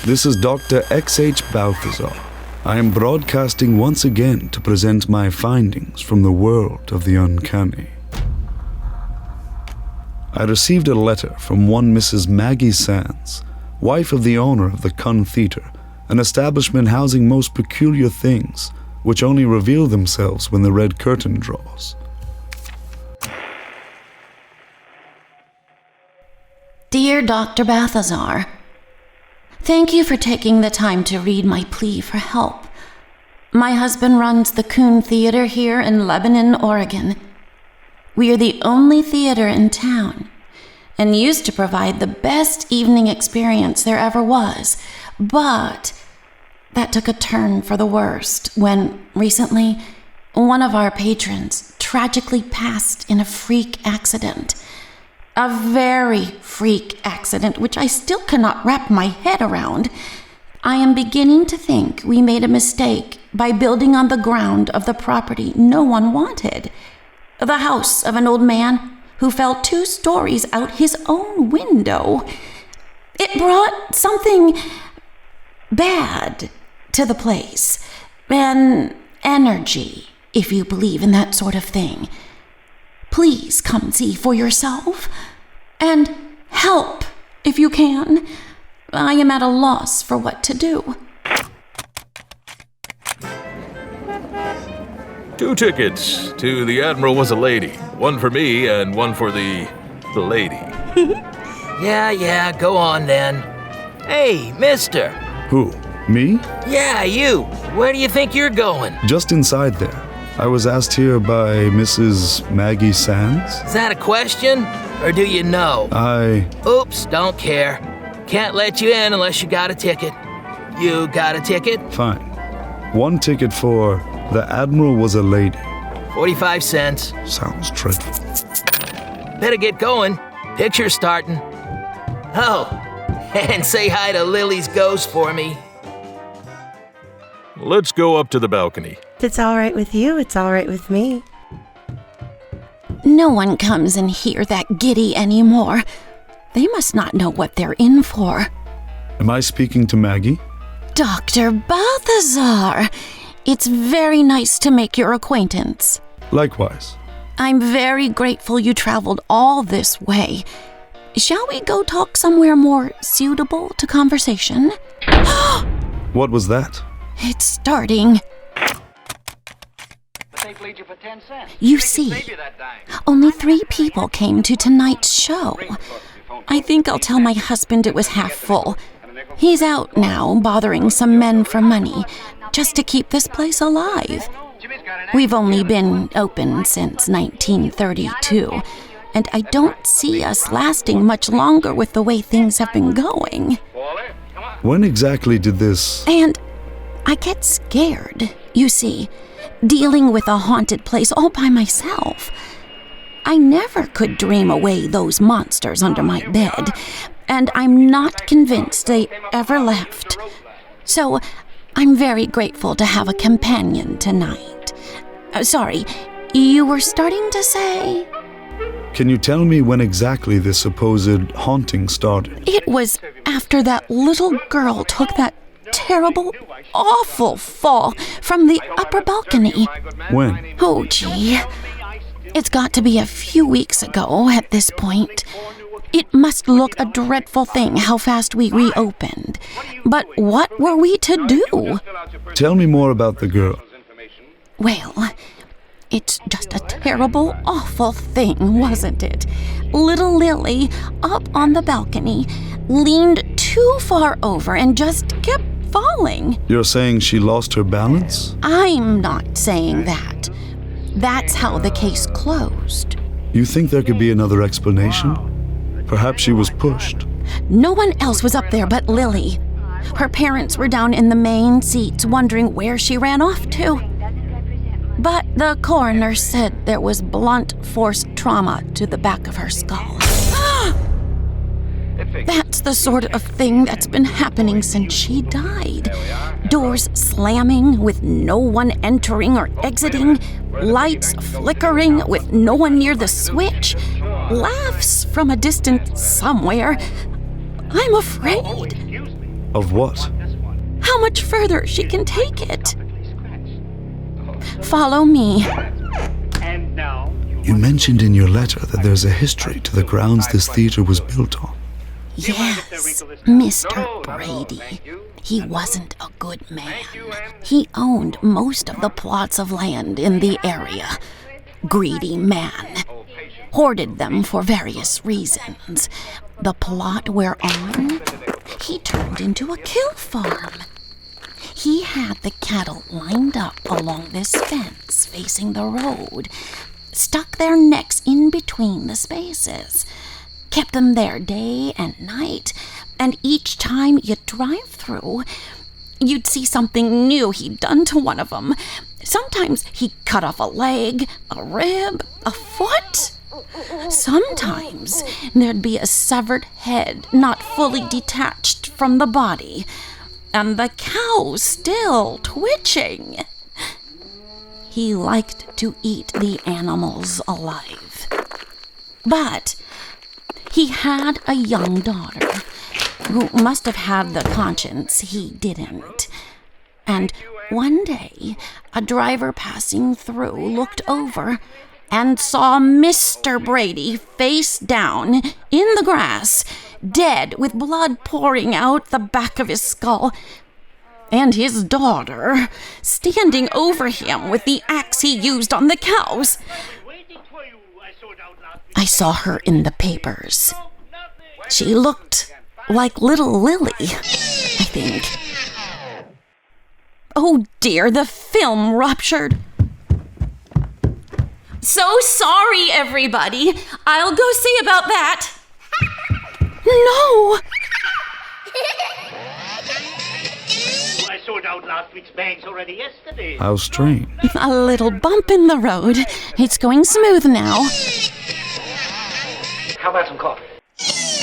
This is Dr. X.H. Balthazar. I am broadcasting once again to present my findings from the world of the uncanny. I received a letter from one Mrs. Maggie Sands, wife of the owner of the Kuhn Theater, an establishment housing most peculiar things, which only reveal themselves when the red curtain draws. Dear Dr. Balthazar, thank you for taking the time to read my plea for help. My husband runs the Kuhn Theater here in Lebanon, Oregon. We are the only theater in town and used to provide the best evening experience there ever was, but that took a turn for the worst when, recently, one of our patrons tragically passed in a freak accident. A very freak accident, which I still cannot wrap my head around. I am beginning to think we made a mistake by building on the ground of the property no one wanted. The house of an old man who fell 2 stories out his own window. It brought something bad to the place. An energy, if you believe in that sort of thing. Please come see for yourself. And help, if you can. I am at a loss for what to do. 2 tickets to The Admiral Was a Lady. 1 for me and 1 for the lady. Yeah, go on then. Hey, mister. Who? Me? Yeah, you. Where do you think you're going? Just inside there. I was asked here by Mrs. Maggie Sands. Is that a question? Or do you know? Oops, don't care. Can't let you in unless you got a ticket. You got a ticket? Fine. 1 ticket for The Admiral Was a Lady. 45 cents. Sounds dreadful. Better get going. Picture's starting. Oh, and say hi to Lily's ghost for me. Let's go up to the balcony. If it's all right with you, it's all right with me. No one comes in here that giddy anymore. They must not know what they're in for. Am I speaking to Maggie? Dr. Balthazar, it's very nice to make your acquaintance. Likewise. I'm very grateful you traveled all this way. Shall we go talk somewhere more suitable to conversation? What was that? It's starting. You see, only 3 people came to tonight's show. I think I'll tell my husband it was half full. He's out now, bothering some men for money, just to keep this place alive. We've only been open since 1932, and I don't see us lasting much longer with the way things have been going. When exactly did this... And I get scared, you see, dealing with a haunted place all by myself. I never could dream away those monsters under my bed, and I'm not convinced they ever left. So I'm very grateful to have a companion tonight. Sorry, you were starting to say? Can you tell me when exactly this supposed haunting started? It was after that little girl took that terrible, awful fall from the upper balcony. When? Oh, gee. It's got to be a few weeks ago at this point. It must look a dreadful thing how fast we reopened. But what were we to do? Tell me more about the girl. Well, it's just a terrible, awful thing, wasn't it? Little Lily, up on the balcony, leaned too far over and just kept falling. You're saying she lost her balance? I'm not saying that. That's how the case closed. You think there could be another explanation? Perhaps she was pushed. No one else was up there but Lily. Her parents were down in the main seats wondering where she ran off to. But the coroner said there was blunt force trauma to the back of her skull. That's the sort of thing that's been happening since she died. Doors slamming with no one entering or exiting, lights flickering with no one near the switch, laughs from a distance somewhere. I'm afraid. Of what? How much further she can take it. Follow me. You mentioned in your letter that there's a history to the grounds this theater was built on. Yes, Mr. Brady. He wasn't a good man. He owned most of the plots of land in the area. Greedy man. Hoarded them for various reasons. The plot we're on, he turned into a kill farm. He had the cattle lined up along this fence facing the road, stuck their necks in between the spaces, kept them there day and night, and each time you'd drive through, you'd see something new he'd done to one of them. Sometimes he cut off a leg, a rib, a foot. Sometimes there'd be a severed head not fully detached from the body, and the cow still twitching. He liked to eat the animals alive. But he had a young daughter who must have had the conscience he didn't. And one day, a driver passing through looked over and saw Mr. Brady face down in the grass, dead with blood pouring out the back of his skull, and his daughter standing over him with the axe he used on the cows. I saw her in the papers. She looked like little Lily, I think. Oh dear, the film ruptured. So sorry, everybody. I'll go see about that. No! I sold out last week's bags already yesterday. How strange. A little bump in the road. It's going smooth now. How about some coffee?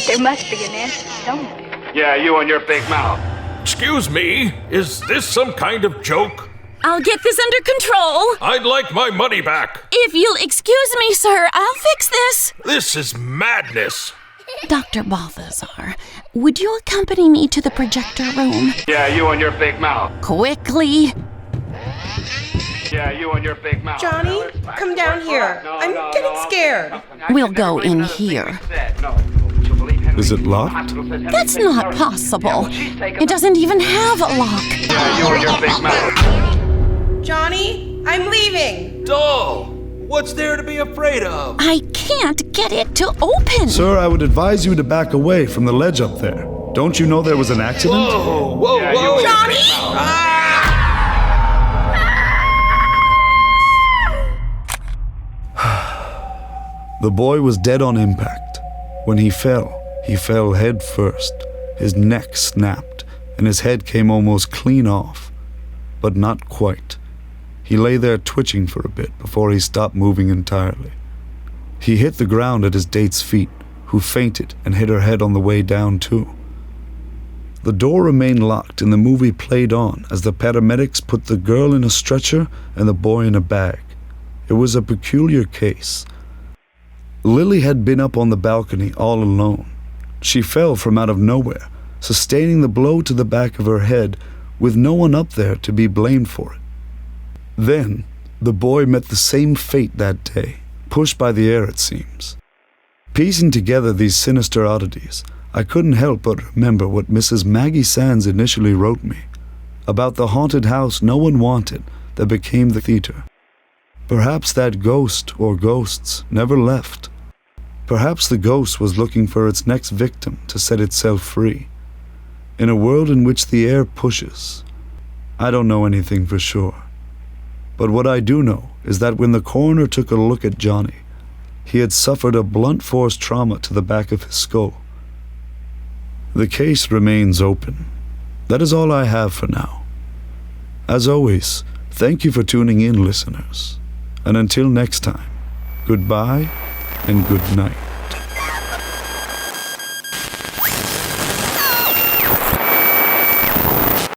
There must be an answer somewhere. Yeah, you and your big mouth. Excuse me, is this some kind of joke? I'll get this under control. I'd like my money back. If you'll excuse me, sir, I'll fix this. This is madness. Dr. Balthazar, would you accompany me to the projector room? Yeah, you and your big mouth. Quickly. Yeah, you and your big mouth. Johnny, come down here. I'm getting scared. We'll go in here. Is it locked? That's not possible. It doesn't even have a lock. Yeah, you and your big mouth. Johnny, I'm leaving. Dull. What's there to be afraid of? I can't get it to open. Sir, I would advise you to back away from the ledge up there. Don't you know there was an accident? Whoa, whoa, Yeah, you whoa. and your Johnny! big mouth. The boy was dead on impact. When he fell head first. His neck snapped, and his head came almost clean off. But not quite. He lay there twitching for a bit before he stopped moving entirely. He hit the ground at his date's feet, who fainted and hit her head on the way down too. The door remained locked and the movie played on as the paramedics put the girl in a stretcher and the boy in a bag. It was a peculiar case. Lily had been up on the balcony all alone. She fell from out of nowhere, sustaining the blow to the back of her head with no one up there to be blamed for it. Then, the boy met the same fate that day, pushed by the air it seems. Piecing together these sinister oddities, I couldn't help but remember what Mrs. Maggie Sands initially wrote me, about the haunted house no one wanted that became the theater. Perhaps that ghost or ghosts never left. Perhaps the ghost was looking for its next victim to set itself free. In a world in which the air pushes, I don't know anything for sure. But what I do know is that when the coroner took a look at Johnny, he had suffered a blunt force trauma to the back of his skull. The case remains open. That is all I have for now. As always, thank you for tuning in, listeners. And until next time, goodbye and good night.